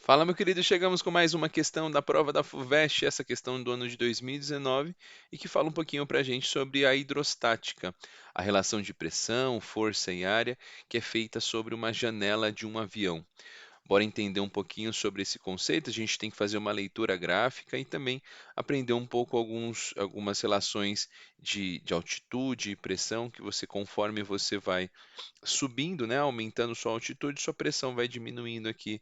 Fala, meu querido, chegamos com mais uma questão da prova da FUVEST, essa questão do ano de 2019, e que fala um pouquinho para a gente sobre a hidrostática, a relação de pressão, força e área, que é feita sobre uma janela de um avião. Bora entender um pouquinho sobre esse conceito, a gente tem que fazer uma leitura gráfica e também aprender um pouco algumas relações de altitude e pressão, que você, conforme você vai subindo, né, aumentando sua altitude, sua pressão vai diminuindo aqui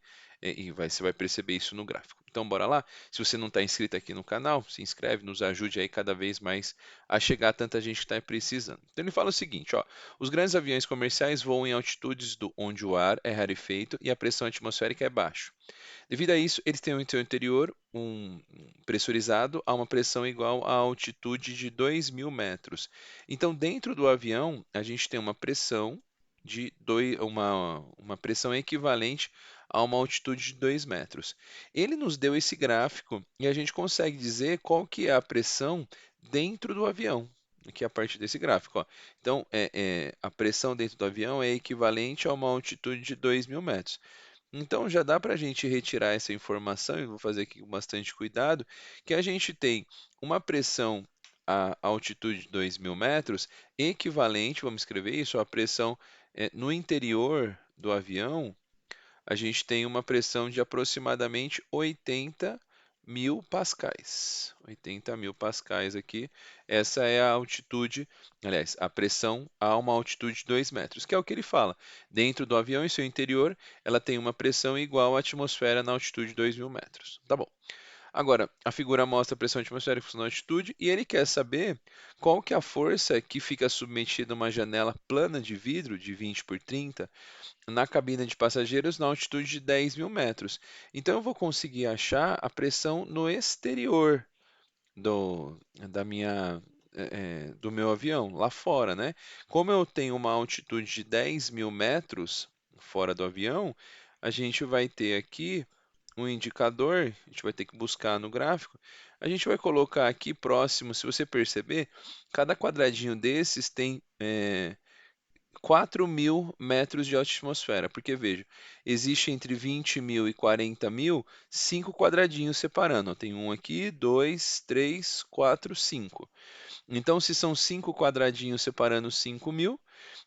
você vai perceber isso no gráfico. Então, bora lá? Se você não está inscrito aqui no canal, se inscreve, nos ajude aí cada vez mais a chegar a tanta gente que está precisando. Então, ele fala o seguinte, ó, os grandes aviões comerciais voam em altitudes onde o ar é rarefeito e a pressão atmosférica é baixa. Devido a isso, eles têm o seu interior pressurizado a uma pressão igual à altitude de 2.000 metros. Então, dentro do avião, a gente tem uma pressão uma pressão equivalente a uma altitude de 2 metros. Ele nos deu esse gráfico e a gente consegue dizer qual que é a pressão dentro do avião. Aqui é a partir desse gráfico. Ó. Então, a pressão dentro do avião é equivalente a uma altitude de 2.000 metros. Então já dá para a gente retirar essa informação, e vou fazer aqui com bastante cuidado, que a gente tem uma pressão a altitude de 2.000 metros equivalente, vamos escrever isso, a pressão no interior do avião, a gente tem uma pressão de aproximadamente 80.000 pascais. 80.000 pascais aqui. Essa é a altitude, aliás, a pressão a uma altitude de 2 metros, que é o que ele fala. Dentro do avião, em seu interior, ela tem uma pressão igual à atmosfera na altitude de 2.000 metros. Tá bom. Agora, a figura mostra a pressão atmosférica função da altitude e ele quer saber qual que é a força que fica submetida a uma janela plana de vidro de 20 por 30 na cabina de passageiros na altitude de 10.000 metros. Então eu vou conseguir achar a pressão no exterior do, da minha, do meu avião, lá fora, né? Como eu tenho uma altitude de 10.000 metros fora do avião, a gente vai ter aqui um indicador, a gente vai ter que buscar no gráfico, a gente vai colocar aqui próximo, se você perceber, cada quadradinho desses tem 4.000 metros de atmosfera, porque veja, existe entre 20.000 e 40.000, 5 quadradinhos separando. Ó, tem um aqui, dois, três, quatro, 5. Então, se são 5 quadradinhos separando 5.000,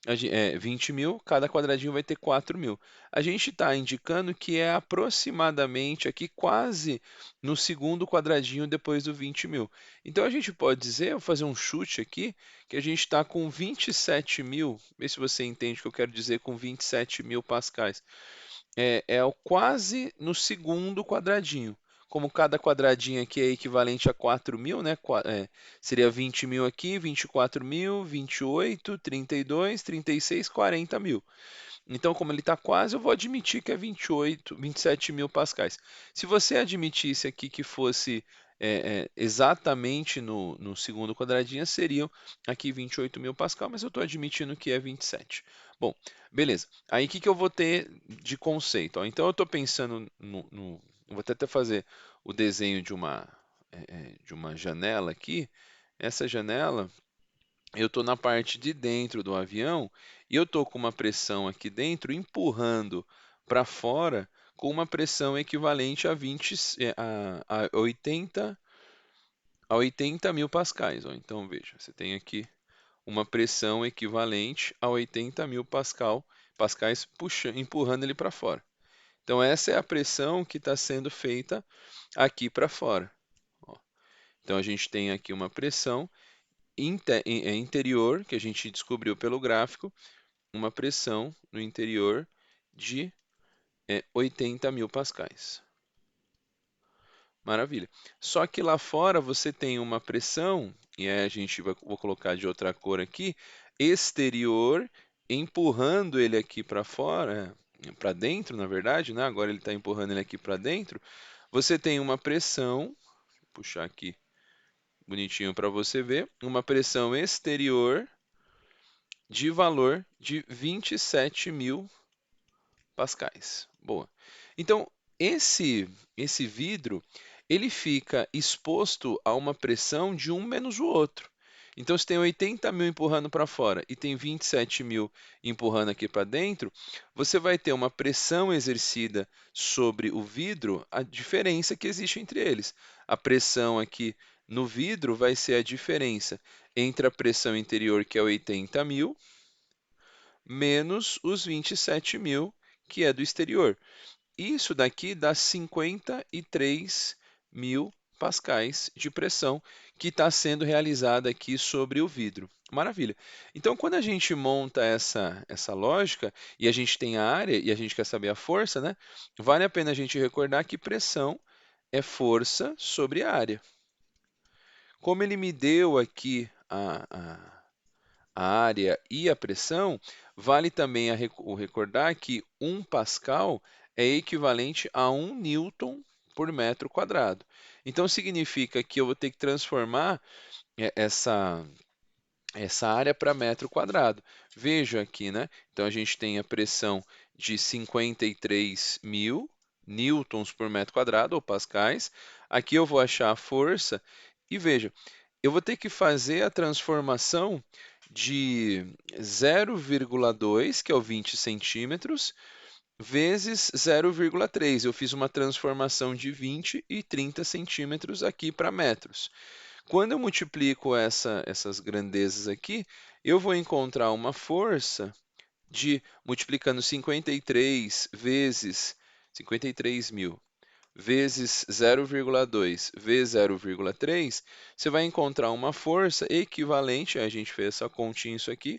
20.000, cada quadradinho vai ter 4.000. A gente está indicando que é aproximadamente aqui quase no segundo quadradinho depois do 20.000. Então a gente pode dizer, eu vou fazer um chute aqui, que a gente está com 27.000, vê se você entende o que eu quero dizer com 27.000 pascais. É o quase no segundo quadradinho. Como cada quadradinho aqui é equivalente a 4.000, né? Seria 20.000 aqui, 24.000, 28, 32, 36, 40.000. Então, como ele está quase, eu vou admitir que é 28, 27.000 pascais. Se você admitisse aqui que fosse exatamente no segundo quadradinho, seriam aqui 28.000 pascal, mas eu estou admitindo que é 27. Bom, beleza. Aí o que, que eu vou ter de conceito? Ó, então eu estou pensando eu vou até fazer o desenho de uma janela aqui. Essa janela eu estou na parte de dentro do avião e eu estou com uma pressão aqui dentro empurrando para fora com uma pressão equivalente a 20, a 80.000 pascais. Ó. Então veja, você tem aqui uma pressão equivalente a 80.000 pascais empurrando ele para fora. Então essa é a pressão que está sendo feita aqui para fora. Ó. Então a gente tem aqui uma pressão interior, que a gente descobriu pelo gráfico, uma pressão no interior de 80.000 pascais. Maravilha. Só que lá fora você tem uma pressão, e aí vou colocar de outra cor aqui, exterior, empurrando ele aqui para fora, para dentro, na verdade, né? Agora ele está empurrando ele aqui para dentro. Você tem uma pressão, vou puxar aqui bonitinho para você ver, uma pressão exterior de valor de 27.000 pascais. Boa. Então, esse vidro, ele fica exposto a uma pressão de um menos o outro. Então, se tem 80 mil empurrando para fora e tem 27 mil empurrando aqui para dentro, você vai ter uma pressão exercida sobre o vidro, a diferença que existe entre eles. A pressão aqui no vidro vai ser a diferença entre a pressão interior, que é 80 mil, menos os 27 mil, que é do exterior. Isso daqui dá 53 mil pascais de pressão que está sendo realizada aqui sobre o vidro. Maravilha. Então, quando a gente monta essa lógica e a gente tem a área e a gente quer saber a força, né? Vale a pena a gente recordar que pressão é força sobre a área. Como ele me deu aqui a área e a pressão, vale também o recordar que 1 Pascal é equivalente a 1 Newton por metro quadrado. Então significa que eu vou ter que transformar essa área para metro quadrado. Veja aqui, né? Então a gente tem a pressão de 53 mil newtons por metro quadrado, ou pascais. Aqui eu vou achar a força e veja, eu vou ter que fazer a transformação de 0,2, que é o 20 centímetros, vezes 0,3. Eu fiz uma transformação de 20 e 30 centímetros aqui para metros. Quando eu multiplico essas grandezas aqui, eu vou encontrar uma força de, multiplicando 53 vezes 53 mil vezes 0,2 vezes 0,3, você vai encontrar uma força equivalente, a gente fez essa continha isso aqui,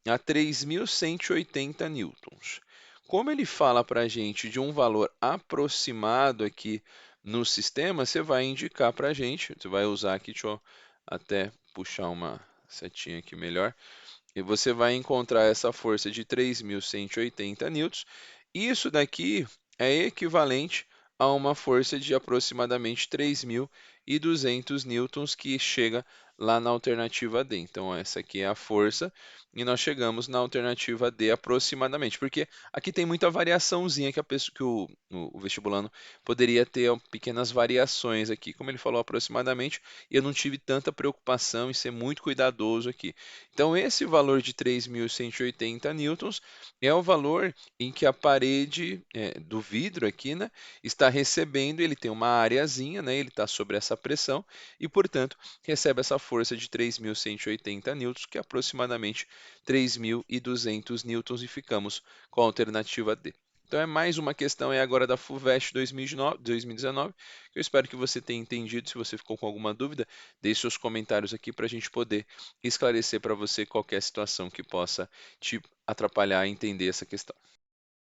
a 3.180 newtons. Como ele fala para a gente de um valor aproximado aqui no sistema, você vai indicar para a gente, você vai usar aqui, deixa eu até puxar uma setinha aqui melhor, e você vai encontrar essa força de 3.180 newtons. Isso daqui é equivalente a uma força de aproximadamente 3.200 newtons que chega lá na alternativa D. Então, essa aqui é a força e nós chegamos na alternativa D aproximadamente, porque aqui tem muita variaçãozinha que, que o vestibulando poderia ter pequenas variações aqui, como ele falou aproximadamente, e eu não tive tanta preocupação em ser muito cuidadoso aqui. Então, esse valor de 3.180 newtons é o valor em que a parede do vidro aqui, né, está recebendo, ele tem uma areazinha, né, ele está sobre essa pressão e, portanto, recebe essa força de 3.180 newtons, que é aproximadamente 3.200 newtons, e ficamos com a alternativa D. Então é mais uma questão agora da FUVEST 2019, que eu espero que você tenha entendido. Se você ficou com alguma dúvida, deixe seus comentários aqui para a gente poder esclarecer para você qualquer situação que possa te atrapalhar a entender essa questão.